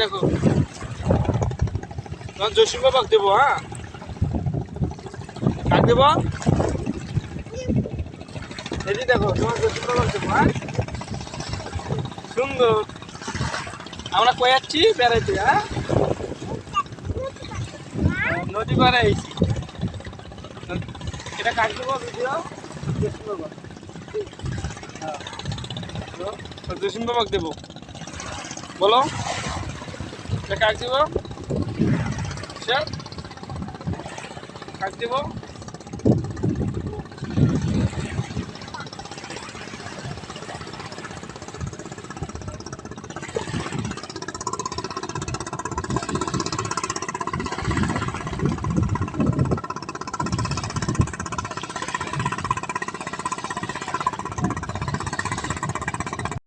দেখো তোমার জসিম বাবাক দেবো, হ্যাঁ কাক দেবো। এটি দেখো তোমার জসিম বাবাক দেবো, হ্যাঁ সুন্দর। আমরা কয়ে যাচ্ছি বেড়াইতে, হ্যাঁ নদী পাড়ে আইছি। এটা কাক দেবো ভিডিও জসিম বাবা, হ্যাঁ জসিম বাবাক দেবো। বলো এটা কাক দেবো, কাক দেবো।